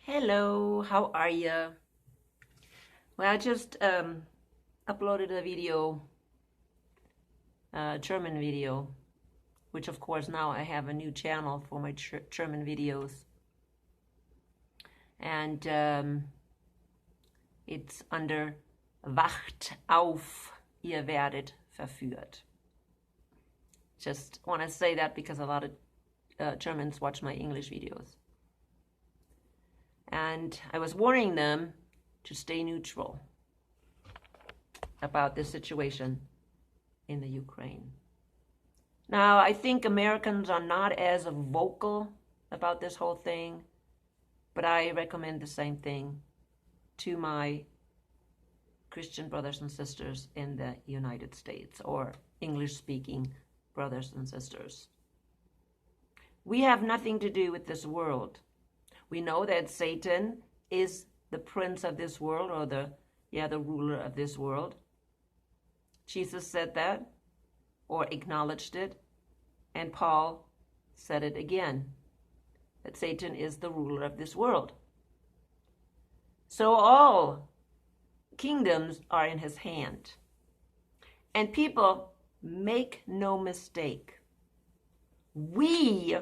Hello, how are you? Well, I just uploaded a video, German video, which of course now I have a new channel for my German videos. And it's under Wacht auf, ihr werdet verführt. Just want to say that because a lot of Germans watch my English videos. And I was warning them to stay neutral about this situation in the Ukraine. Now, I think Americans are not as vocal about this whole thing, but I recommend the same thing to my Christian brothers and sisters in the United States, or English-speaking brothers and sisters. We have nothing to do with this world. We know that Satan is the prince of this world, or the ruler of this world. Jesus said that, or acknowledged it, and Paul said it again, that Satan is the ruler of this world. So all kingdoms are in his hand. And people, make no mistake, we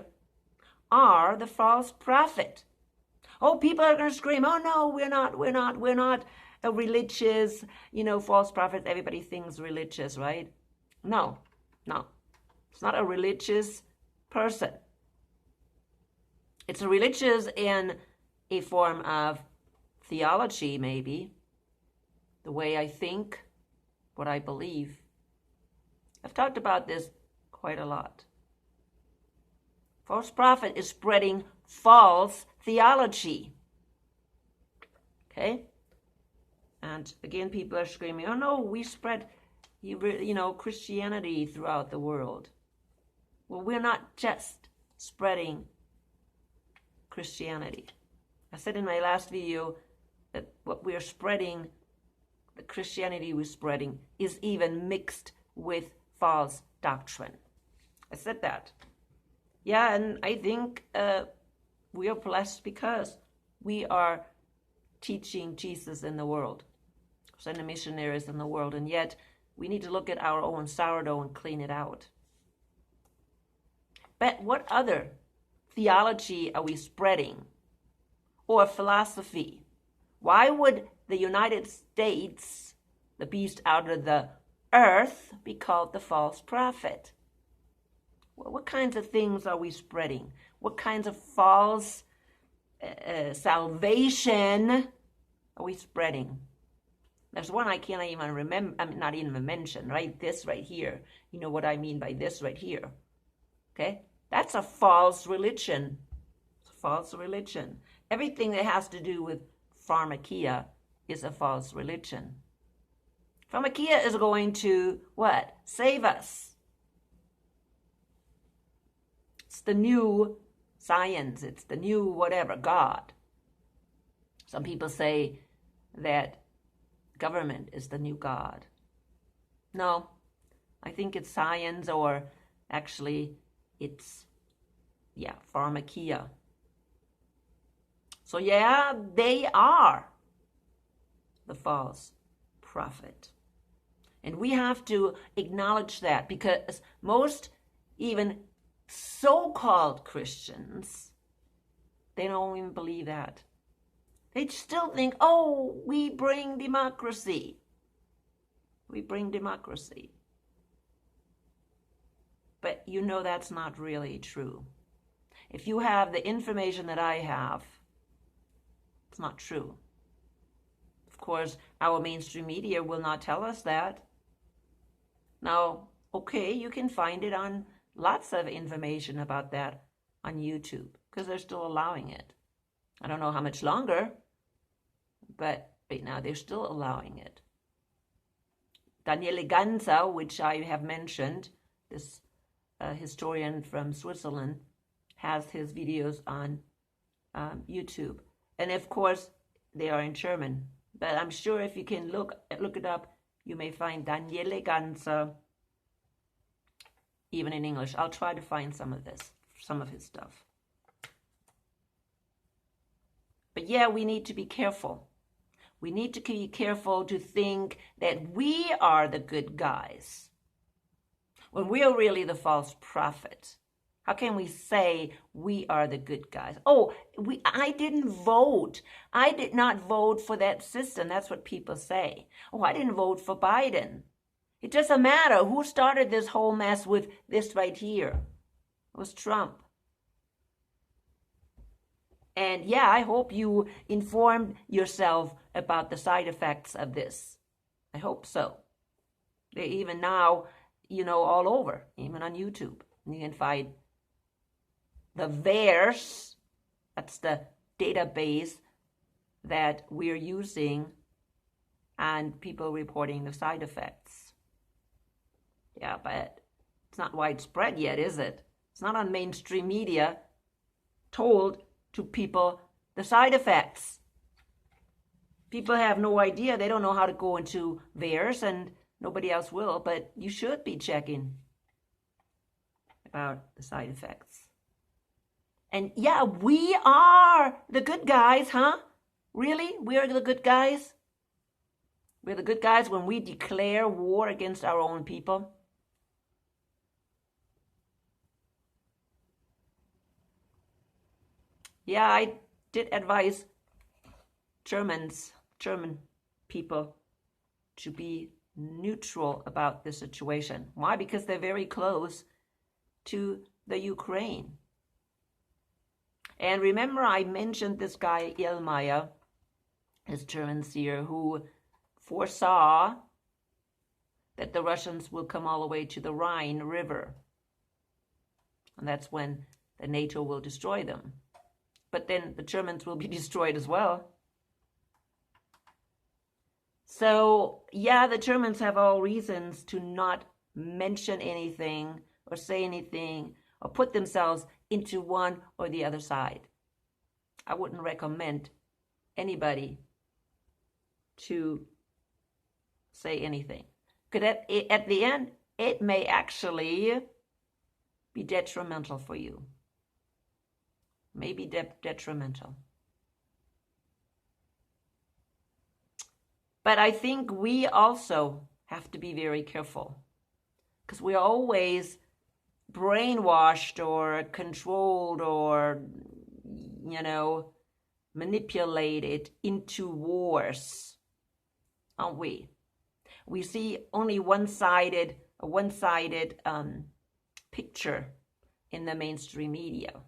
are the false prophet. Oh, people are going to scream, oh no, we're not a religious, false prophet. Everybody thinks religious, right? No. It's not a religious person. It's a religious in a form of theology, maybe, the way I think, what I believe. I've talked about this quite a lot. False prophet is spreading false theology. Okay? And again, people are screaming, oh no, we spread, Christianity throughout the world. Well, we're not just spreading Christianity. I said in my last video that what we're spreading, the Christianity we're spreading, is even mixed with false doctrine. I said that. Yeah, and I think we are blessed because we are teaching Jesus in the world, sending missionaries in the world, and yet we need to look at our own sourdough and clean it out. But what other theology are we spreading? Or philosophy? Why would the United States, the beast out of the earth, be called the false prophet? Well, what kinds of things are we spreading? What kinds of false salvation are we spreading? There's one I can't even remember, not even mention, right? This right here. You know what I mean by this right here. Okay? That's a false religion. It's a false religion. Everything that has to do with pharmakia is a false religion. Pharmakia is going to, what? Save us. It's the new science. It's the new whatever, God. Some people say that government is the new God. No, I think it's science, or actually it's, pharmakia. So they are the false prophet. And we have to acknowledge that, because most even so-called Christians, they don't even believe that. They still think, oh, we bring democracy. We bring democracy. But that's not really true. If you have the information that I have, it's not true. Of course, our mainstream media will not tell us that. Now, okay, you can find it on lots of information about that on YouTube, because they're still allowing it. I don't know how much longer, but right now they're still allowing it. Daniele Ganza, which I have mentioned, this historian from Switzerland, has his videos on YouTube. And of course, they are in German. But I'm sure if you can look it up, you may find Daniele Ganza even in English. I'll try to find some of his stuff. But yeah, we need to be careful. We need to be careful to think that we are the good guys when we are really the false prophets. How can we say we are the good guys? Oh, I didn't vote. I did not vote for that system. That's what people say. Oh, I didn't vote for Biden. It doesn't matter who started this whole mess with this right here. It was Trump. And yeah, I hope you informed yourself about the side effects of this. I hope so. They're even now, all over, even on YouTube. You can find the VAERS, that's the database that we're using, and people reporting the side effects. Yeah, but it's not widespread yet, is it? It's not on mainstream media told to people the side effects. People have no idea. They don't know how to go into VAERS, and nobody else will, but you should be checking about the side effects. And yeah, we are the good guys, huh? Really? We are the good guys? We're the good guys when we declare war against our own people? Yeah, I did advise German people to be neutral about this situation. Why? Because they're very close to the Ukraine. And remember, I mentioned this guy, Illmeyer, his German seer, who foresaw that the Russians will come all the way to the Rhine River. And that's when the NATO will destroy them. But then the Germans will be destroyed as well. So, yeah, the Germans have all reasons to not mention anything or say anything or put themselves into one or the other side. I wouldn't recommend anybody to say anything. Because at the end, it may actually be detrimental for you. Maybe detrimental. But I think we also have to be very careful, because we're always brainwashed or controlled or, manipulated into wars, aren't we? We see only a one-sided picture in the mainstream media.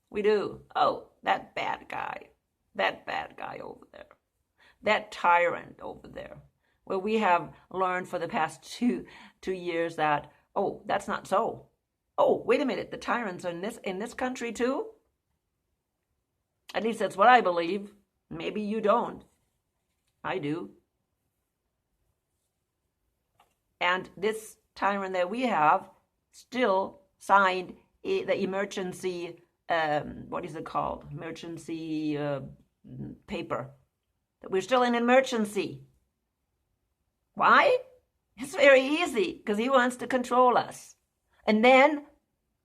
We do. Oh, that bad guy over there. That tyrant over there. Well, we have learned for the past two years that, oh, that's not so. Oh, wait a minute, the tyrants are in this country too? At least that's what I believe. Maybe you don't. I do. And this tyrant that we have still signed the emergency, what is it called? Emergency paper. That we're still in emergency. Why? It's very easy, because he wants to control us. And then,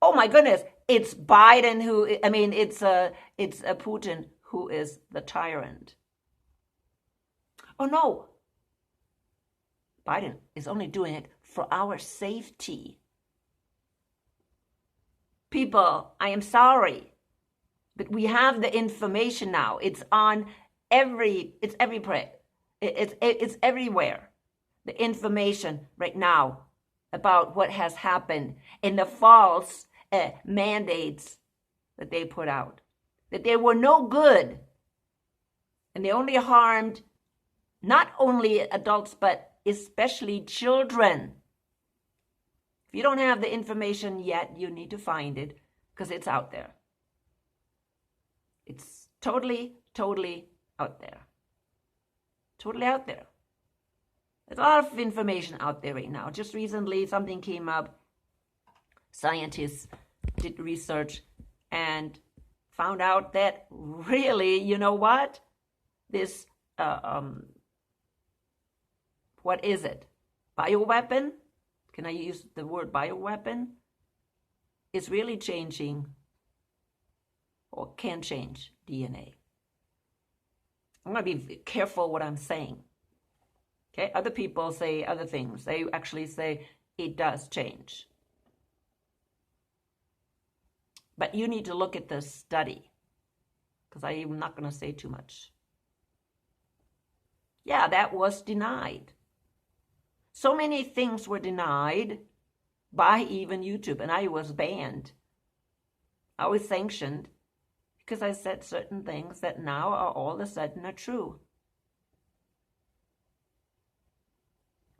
oh my goodness, it's Biden it's Putin who is the tyrant. Oh no, Biden is only doing it for our safety. People, I am sorry, but we have the information now. It's everywhere. It's everywhere. The information right now about what has happened and the false mandates that they put out, that they were no good, and they only harmed not only adults but especially children. If you don't have the information yet, you need to find it, because it's out there. It's totally out there. Totally out there. There's a lot of information out there right now. Just recently, something came up. Scientists did research and found out that really, you know what? This, what is it? Bioweapon? Can I use the word bioweapon? It's really changing, or can change, DNA. I'm going to be careful what I'm saying. Okay, other people say other things. They actually say it does change. But you need to look at the study, because I'm not going to say too much. Yeah, that was denied. So many things were denied by even YouTube, and I was banned. I was sanctioned because I said certain things that now are all of a sudden are true.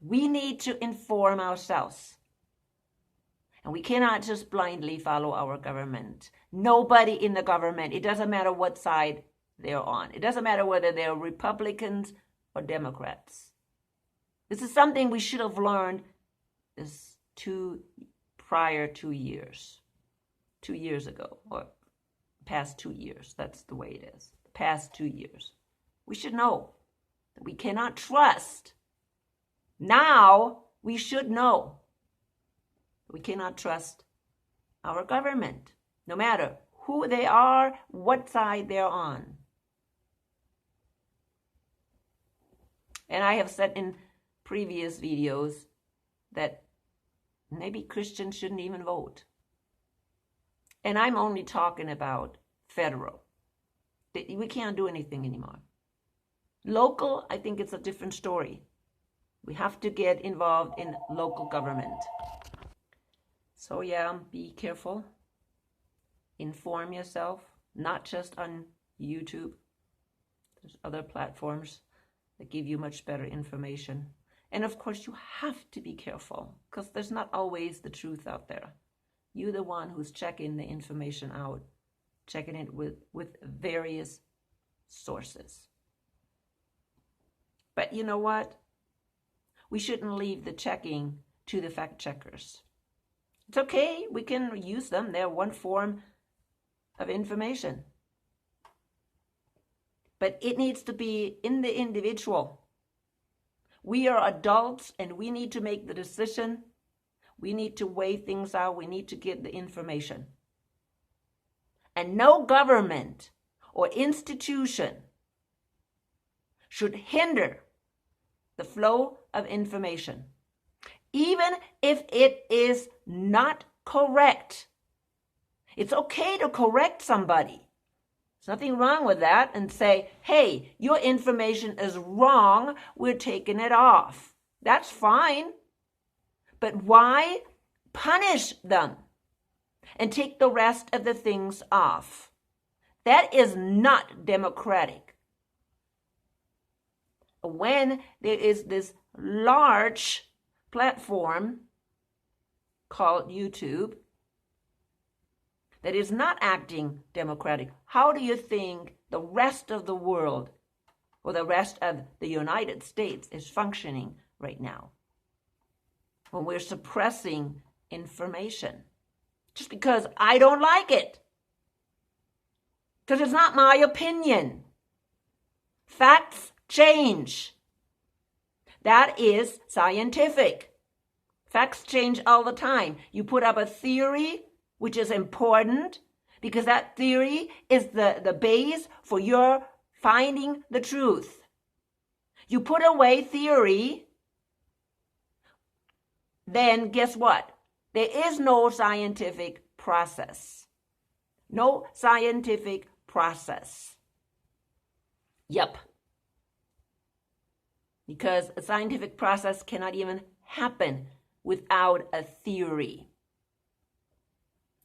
We need to inform ourselves. And we cannot just blindly follow our government. Nobody in the government, it doesn't matter what side they're on. It doesn't matter whether they're Republicans or Democrats. This is something we should have learned prior 2 years. 2 years ago, or past 2 years. That's the way it is. The past 2 years. We should know that we cannot trust. Now we should know we cannot trust our government, no matter who they are, what side they're on. And I have said in previous videos that maybe Christians shouldn't even vote. And I'm only talking about federal. We can't do anything anymore. Local, I think it's a different story. We have to get involved in local government. So yeah, be careful. Inform yourself, not just on YouTube. There's other platforms that give you much better information. And of course, you have to be careful, because there's not always the truth out there. You're the one who's checking the information out, checking it with various sources. But you know what? We shouldn't leave the checking to the fact checkers. It's okay, we can use them. They're one form of information. But it needs to be in the individual. We are adults and we need to make the decision. We need to weigh things out. We need to get the information. And no government or institution should hinder the flow of information, even if it is not correct. It's okay to correct somebody. There's nothing wrong with that, and say, hey, your information is wrong, we're taking it off. That's fine. But why punish them and take the rest of the things off? That is not democratic. When there is this large platform called YouTube that is not acting democratic, how do you think the rest of the world or the rest of the United States is functioning right now? When we're suppressing information just because I don't like it, because it's not my opinion. Facts change. That is scientific. Facts change all the time. You put up a theory, which is important, because that theory is the base for your finding the truth. You put away theory, then guess what? There is no scientific process. No scientific process. Yep. Because a scientific process cannot even happen without a theory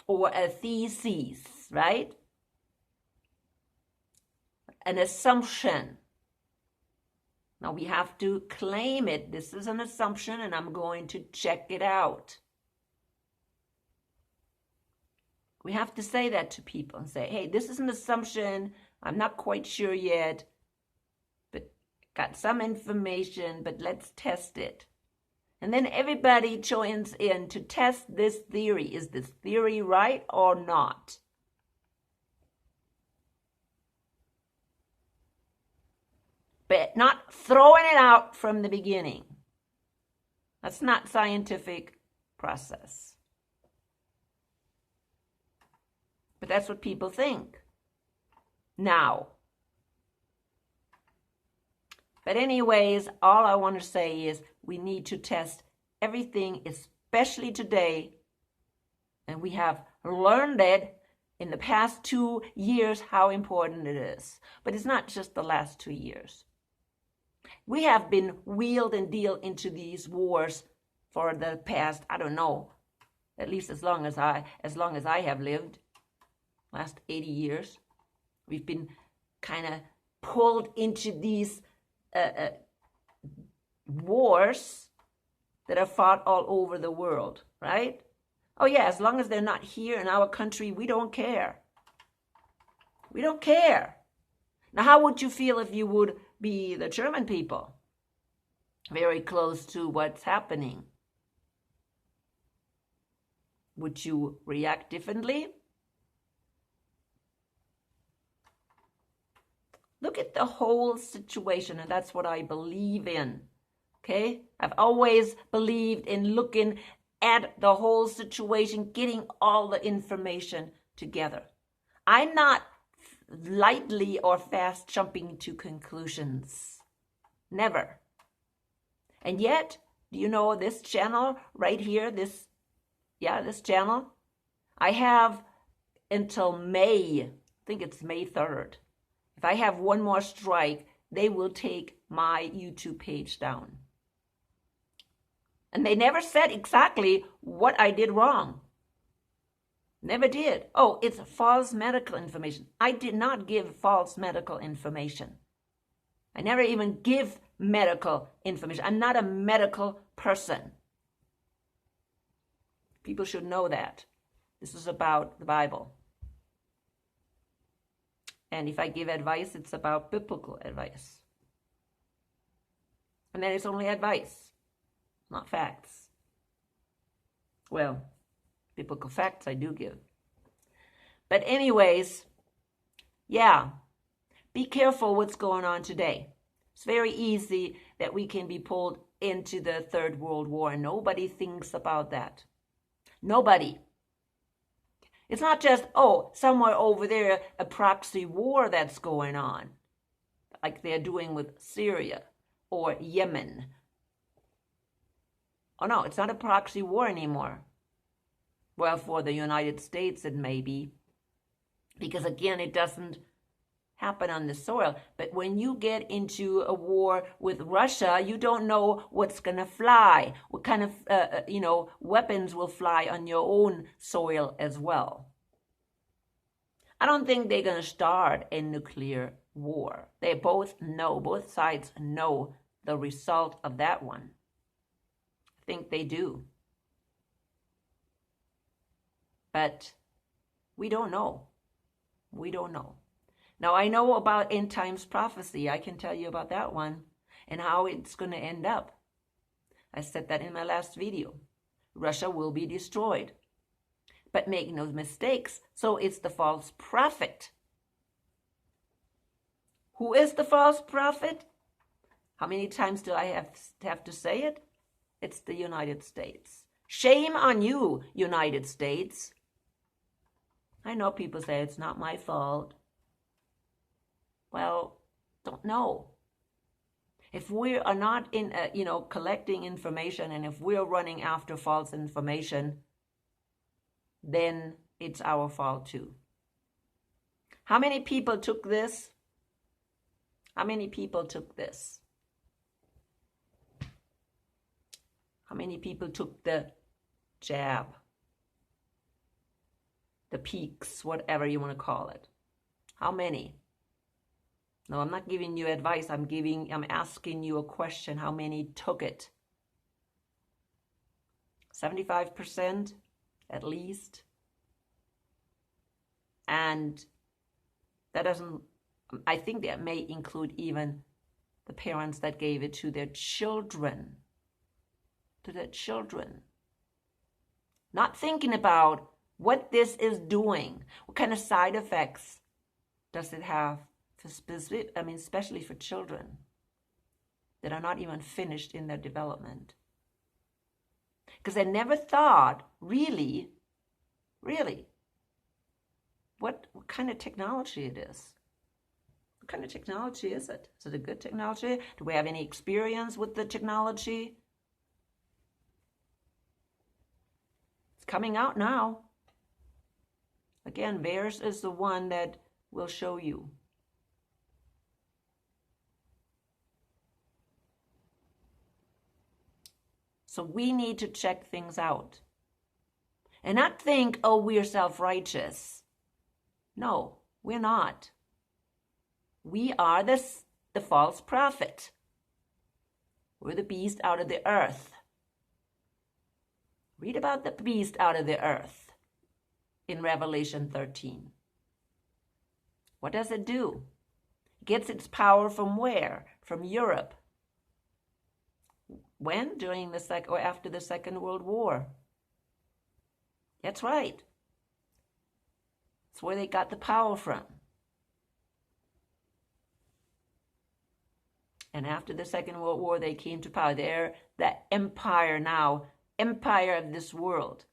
or a thesis, right? An assumption. Now we have to claim it. This is an assumption and I'm going to check it out. We have to say that to people and say, hey, this is an assumption. I'm not quite sure yet, but got some information, but let's test it. And then everybody joins in to test this theory. Is this theory right or not? But not throwing it out from the beginning. That's not scientific process. But that's what people think. Now, But anyways, all I want to say is we need to test everything, especially today. And we have learned it in the past 2 years how important it is. But it's not just the last 2 years. We have been wheeled and dealt into these wars for the past, I don't know, at least as long as I have lived, last 80 years. We've been kind of pulled into these wars that are fought all over the world, right? Oh yeah, as long as they're not here in our country, we don't care. We don't care. Now, how would you feel if you would be the German people? Very close to what's happening. Would you react differently? Look at the whole situation, and that's what I believe in. Okay? I've always believed in looking at the whole situation, getting all the information together. I'm not lightly or fast jumping to conclusions. Never. And yet, do you know this channel right here, this channel? I have until May, I think it's May 3rd. If I have one more strike, they will take my YouTube page down. And they never said exactly what I did wrong. Never did. Oh, it's false medical information. I did not give false medical information. I never even give medical information. I'm not a medical person. People should know that. This is about the Bible. And if I give advice, it's about biblical advice. And then it's only advice, not facts. Well, biblical facts I do give. But anyways, yeah, be careful what's going on today. It's very easy that we can be pulled into the Third World War, and nobody thinks about that. Nobody. It's not just, oh, somewhere over there, a proxy war that's going on, like they're doing with Syria or Yemen. Oh no, it's not a proxy war anymore. Well, for the United States it may be, because again, it doesn't happen on the soil. But when you get into a war with Russia, you don't know what's going to fly, what kind of weapons will fly on your own soil as well. I don't think they're going to start a nuclear war. They both sides know the result of that one. I think they do. But we don't know. We don't know. Now, I know about end times prophecy. I can tell you about that one and how it's going to end up. I said that in my last video. Russia will be destroyed. But make no mistakes, so it's the false prophet. Who is the false prophet? How many times do I have to say it? It's the United States. Shame on you, United States. I know people say it's not my fault. Well, don't know. If we are not in, collecting information, and if we're running after false information, then it's our fault too. How many people took this? How many people took this? How many people took the jab? The peaks, whatever you want to call it. How many? No, I'm not giving you advice. I'm asking you a question. How many took it? 75%? At least. And that doesn't, I think that may include even the parents that gave it to their children. To their children. Not thinking about what this is doing. What kind of side effects does it have, especially for children that are not even finished in their development. Because I never thought, really, what kind of technology it is. What kind of technology is it? Is it a good technology? Do we have any experience with the technology? It's coming out now. Again, theirs is the one that will show you. So we need to check things out and not think, oh, we're self-righteous. No, we're not. We are the false prophet. We're the beast out of the earth. Read about the beast out of the earth in Revelation 13. What does it do? It gets its power from where? From Europe. When? During the after the Second World War. That's right. That's where they got the power from. And after the Second World War, they came to power. They're the empire now, empire of this world,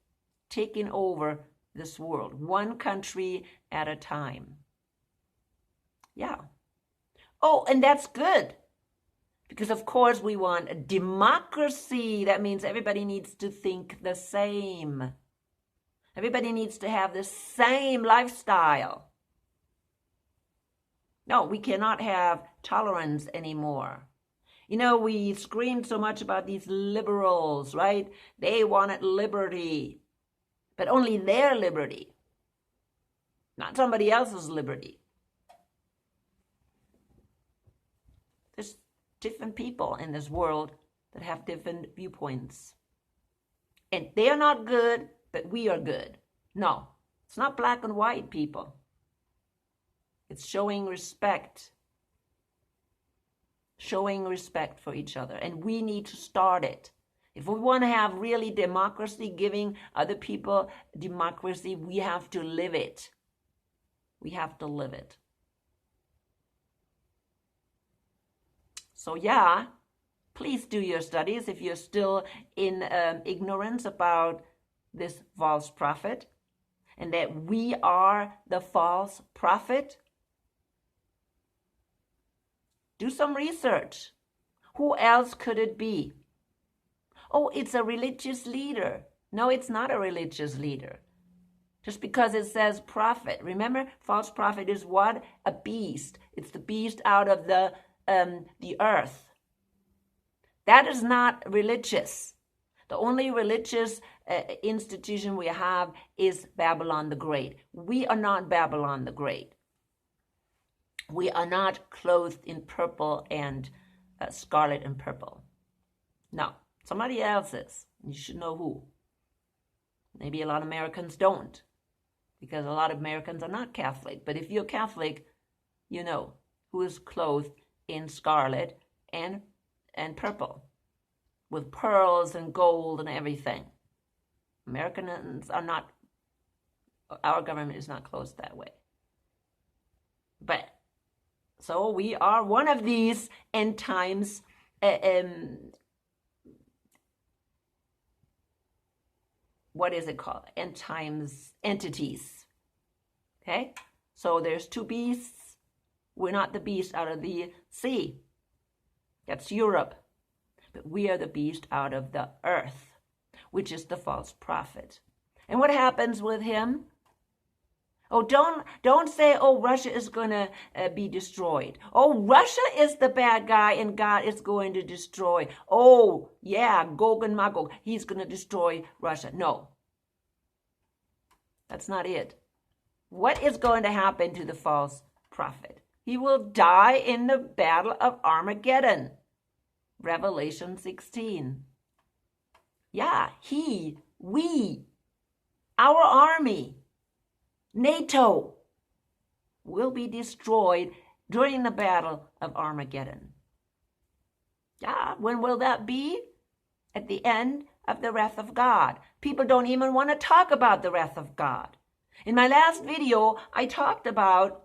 taking over this world, one country at a time. Yeah. Oh, and that's good. Because, of course, we want a democracy. That means everybody needs to think the same. Everybody needs to have the same lifestyle. No, we cannot have tolerance anymore. You know, we screamed so much about these liberals, right? They wanted liberty, but only their liberty, not somebody else's liberty. There's different people in this world that have different viewpoints. And they are not good, but we are good. No, it's not black and white, people. It's showing respect for each other. And we need to start it. If we want to have really democracy, giving other people democracy, we have to live it. We have to live it. So yeah, please do your studies if you're still in ignorance about this false prophet and that we are the false prophet. Do some research. Who else could it be? Oh, it's a religious leader. No, it's not a religious leader. Just because it says prophet. Remember, false prophet is what? A beast. It's the beast out of the earth. That is not religious. The only religious institution we have is Babylon the Great. We are not Babylon the Great. We are not clothed in purple and scarlet and purple. No, somebody else is. You should know who. Maybe a lot of Americans don't, because a lot of Americans are not Catholic. But if you're Catholic, you know who is clothed in scarlet and purple, with pearls and gold and everything. Americans are not, our government is not clothed that way. But, so we are one of these end times what is it called? End times entities. Okay? So there's two beasts. We're not the beast out of the sea. That's Europe. But we are the beast out of the earth, which is the false prophet. And what happens with him? Oh, don't say, oh, Russia is going to be destroyed. Oh, Russia is the bad guy and God is going to destroy. Oh, yeah, Gog and Magog, he's going to destroy Russia. No, that's not it. What is going to happen to the false prophet? He will die in the battle of Armageddon. Revelation 16. Yeah, we, our army, NATO, will be destroyed during the battle of Armageddon. Yeah, when will that be? At the end of the wrath of God. People don't even want to talk about the wrath of God. In my last video, I talked about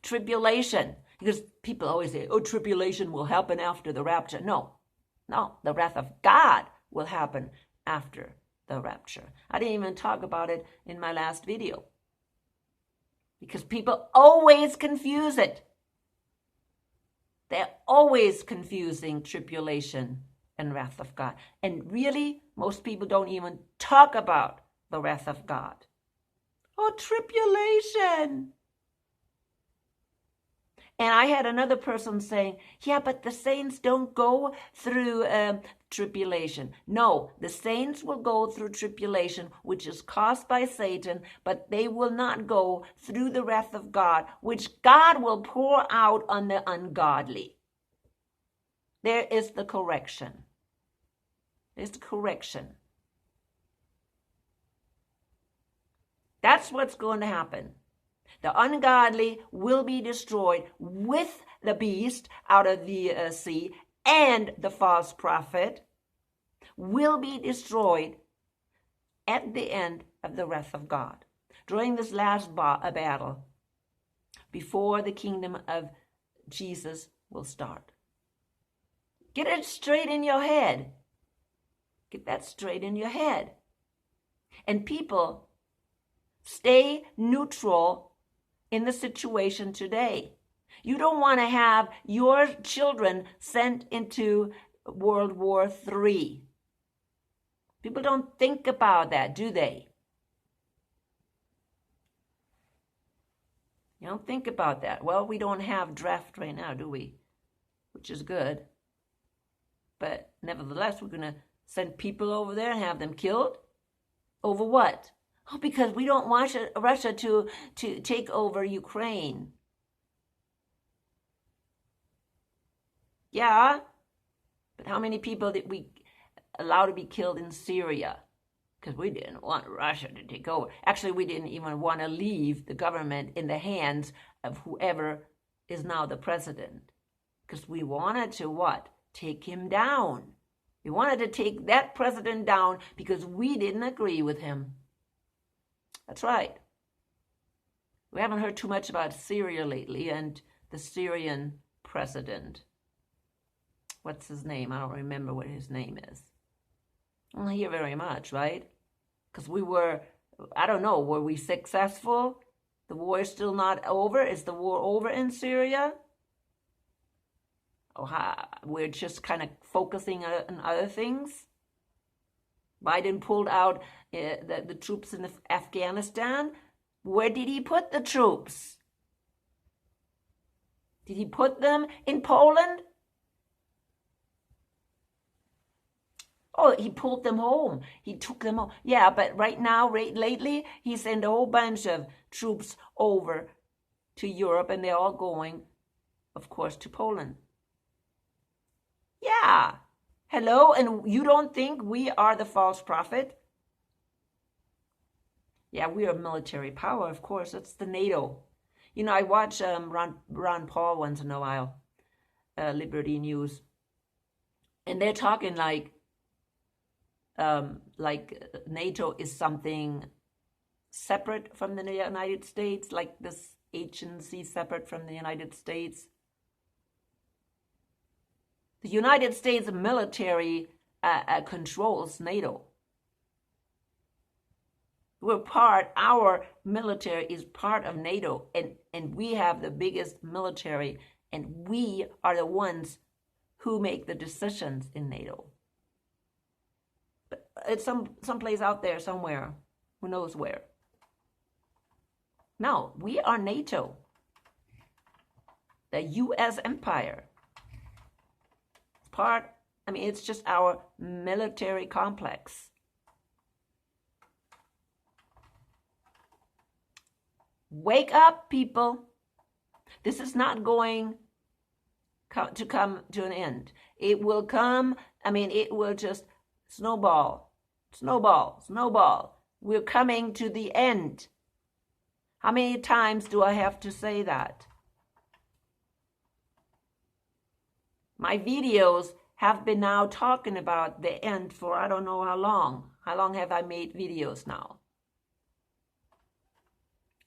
tribulation, because people always say, oh, tribulation will happen after the rapture. No, the wrath of God will happen after the rapture. I didn't even talk about it in my last video. Because people always confuse it. They're always confusing tribulation and wrath of God. And really, most people don't even talk about the wrath of God. Oh, tribulation. And I had another person saying, yeah, but the saints don't go through tribulation. No, the saints will go through tribulation, which is caused by Satan, but they will not go through the wrath of God, which God will pour out on the ungodly. There is the correction. There's the correction. That's what's going to happen. The ungodly will be destroyed with the beast out of the sea, and the false prophet will be destroyed at the end of the wrath of God. During this last battle, before the kingdom of Jesus will start. Get it straight in your head. Get that straight in your head. And people, stay neutral in the situation today. You don't want to have your children sent into World War III. People don't think about that, do they? You don't think about that. Well, we don't have draft right now, do we? Which is good. But nevertheless, we're going to send people over there and have them killed? Over what? Oh, because we don't want Russia to take over Ukraine. Yeah, but how many people did we allow to be killed in Syria? Because we didn't want Russia to take over. Actually, we didn't even want to leave the government in the hands of whoever is now the president. Because we wanted to what? Take him down. We wanted to take that president down because we didn't agree with him. That's right. We haven't heard too much about Syria lately and the Syrian president. What's his name? I don't remember what his name is. I don't hear very much, right? Because we were, I don't know, were we successful? The war is still not over? Is the war over in Syria? Oh, we're just kind of focusing on other things? Biden pulled out the troops in Afghanistan. Where did he put the troops? Did he put them in Poland? Oh, he pulled them home. He took them home. Yeah, but right now, lately, he sent a whole bunch of troops over to Europe, and they're all going, of course, to Poland. Yeah. Hello, and you don't think we are the false prophet? Yeah, we are military power, of course. It's the NATO. You know, I watch Ron Paul once in a while, Liberty News, and they're talking like NATO is something separate from the United States, like this agency separate from the United States. The United States military controls NATO. Our military is part of NATO, and we have the biggest military, and we are the ones who make the decisions in NATO. But it's someplace out there somewhere, who knows where. No, we are NATO, the U.S. empire. It's just our military complex. Wake up, people. This is not going to come to an end. It will come, it will just snowball, snowball, snowball. We're coming to the end. How many times do I have to say that? My videos have been now talking about the end for I don't know how long. How long have I made videos now?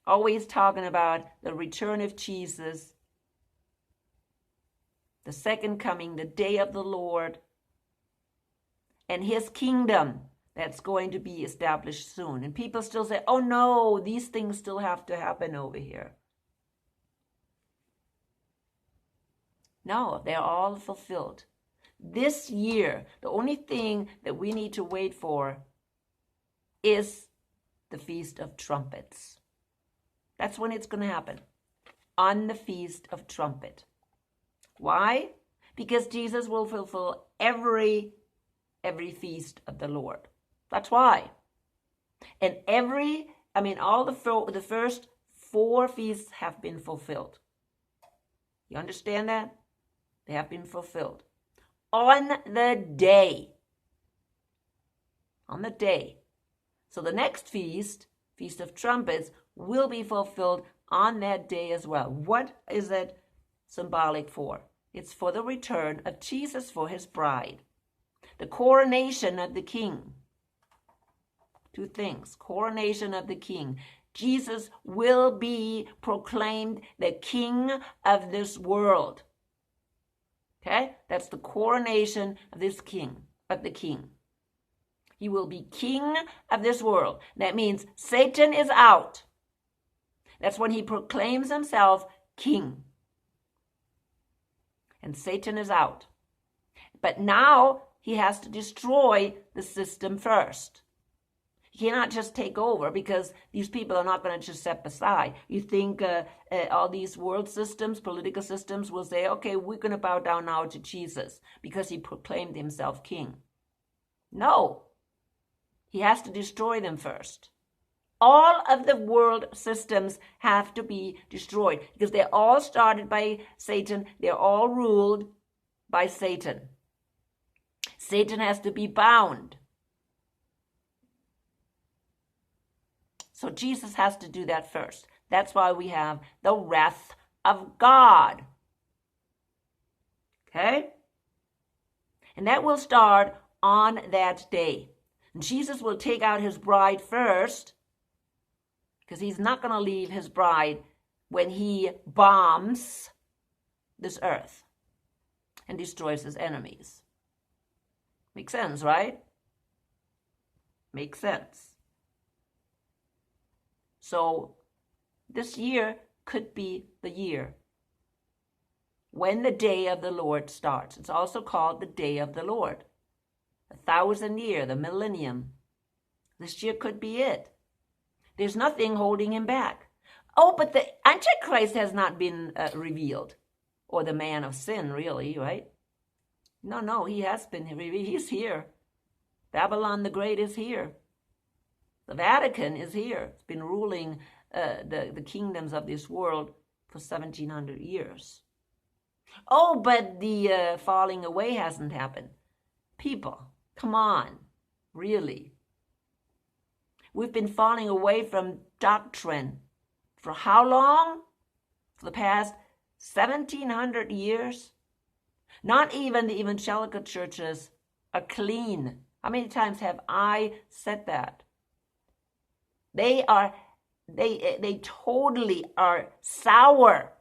Always talking about the return of Jesus, the second coming, the day of the Lord, and his kingdom, that's going to be established soon. And people still say, oh no, these things still have to happen over here. No, they're all fulfilled. This year, the only thing that we need to wait for is the Feast of Trumpets. That's when it's going to happen, on the Feast of Trumpet. Why? Because Jesus will fulfill every feast of the Lord. That's why. And all the first 4 feasts have been fulfilled. You understand that? They have been fulfilled. On the day. On the day. So the next feast, Feast of Trumpets, will be fulfilled on that day as well. What is it symbolic for? It's for the return of Jesus for his bride. The coronation of the king. 2 things. Coronation of the king. Jesus will be proclaimed the king of this world. Okay? That's the coronation of this king, of the king. He will be king of this world. That means Satan is out. That's when he proclaims himself king. And Satan is out. But now he has to destroy the system first. He cannot just take over, because these people are not going to just step aside. You think all these world systems, political systems, will say, okay, we're going to bow down now to Jesus because he proclaimed himself king. No. He has to destroy them first. All of the world systems have to be destroyed because they're all started by Satan. They're all ruled by Satan. Satan has to be bound. So Jesus has to do that first. That's why we have the wrath of God. Okay? And that will start on that day. And Jesus will take out his bride first, because he's not going to leave his bride when he bombs this earth and destroys his enemies. Makes sense, right? Makes sense. So this year could be the year when the day of the Lord starts. It's also called the day of the Lord. 1,000 year, the millennium. This year could be it. There's nothing holding him back. Oh, but the Antichrist has not been revealed. Or the man of sin, really, right? No, he has been revealed. He's here. Babylon the Great is here. The Vatican is here. It's been ruling the kingdoms of this world for 1,700 years. Oh, but the falling away hasn't happened. People, come on, really. We've been falling away from doctrine for how long? For the past 1,700 years? Not even the evangelical churches are clean. How many times have I said that? They totally are sour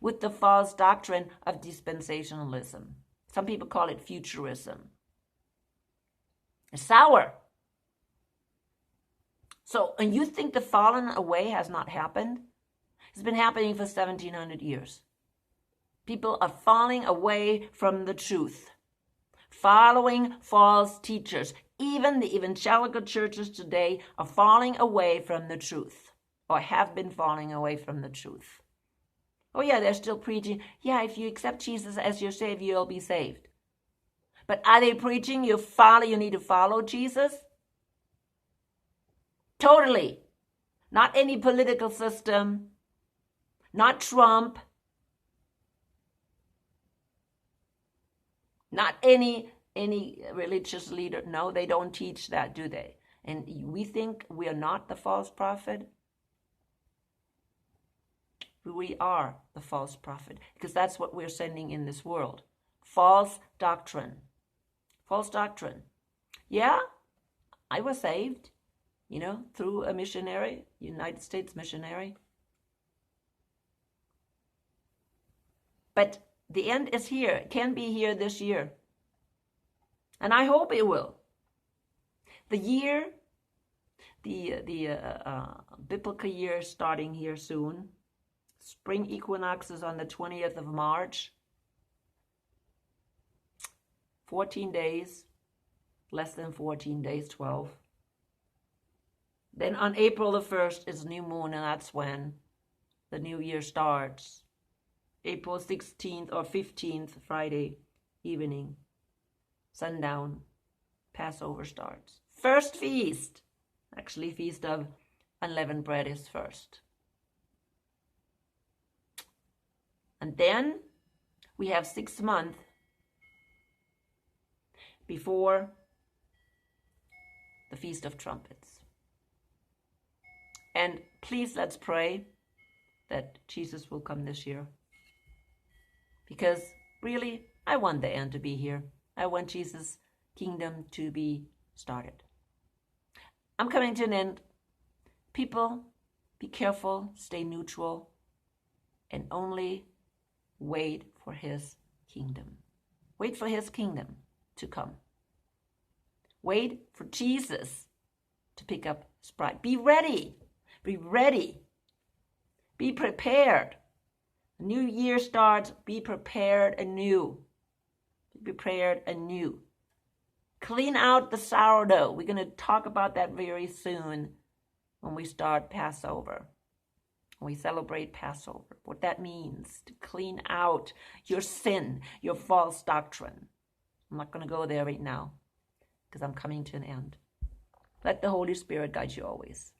with the false doctrine of dispensationalism. Some people call it futurism. It's sour. So, and you think the falling away has not happened? It's been happening for 1,700 years. People are falling away from the truth, following false teachers. Even the evangelical churches today are falling away from the truth, or have been falling away from the truth. Oh yeah, they're still preaching, yeah, if you accept Jesus as your Savior, you'll be saved. But are they preaching you need to follow Jesus? Totally. Not any political system, not Trump, not any religious leader. No, they don't teach that, do they? And we think we are not the false prophet? We are the false prophet, because that's what we're sending in this world. False doctrine. False doctrine. Yeah, I was saved, through a missionary, United States missionary. But the end is here. It can be here this year. And I hope it will. The year, the biblical year starting here soon. Spring equinox is on the 20th of March. 14 days, less than 14 days, 12. Then on April the 1st is new moon, and that's when the new year starts. April 16th or 15th, Friday evening, sundown, Passover starts. First feast, actually Feast of Unleavened Bread is first. And then we have 6 months before the Feast of Trumpets. And please, let's pray that Jesus will come this year. Because really, I want the end to be here. I want Jesus' kingdom to be started. I'm coming to an end. People, be careful, stay neutral, and only wait for his kingdom. Wait for his kingdom to come. Wait for Jesus to pick up his bride. Be ready. Be ready. Be prepared. The new year starts. Be prepared anew. Be prepared anew. Clean out the sourdough. We're going to talk about that very soon when we start Passover. When we celebrate Passover. What that means to clean out your sin, your false doctrine. I'm not going to go there right now because I'm coming to an end. Let the Holy Spirit guide you always.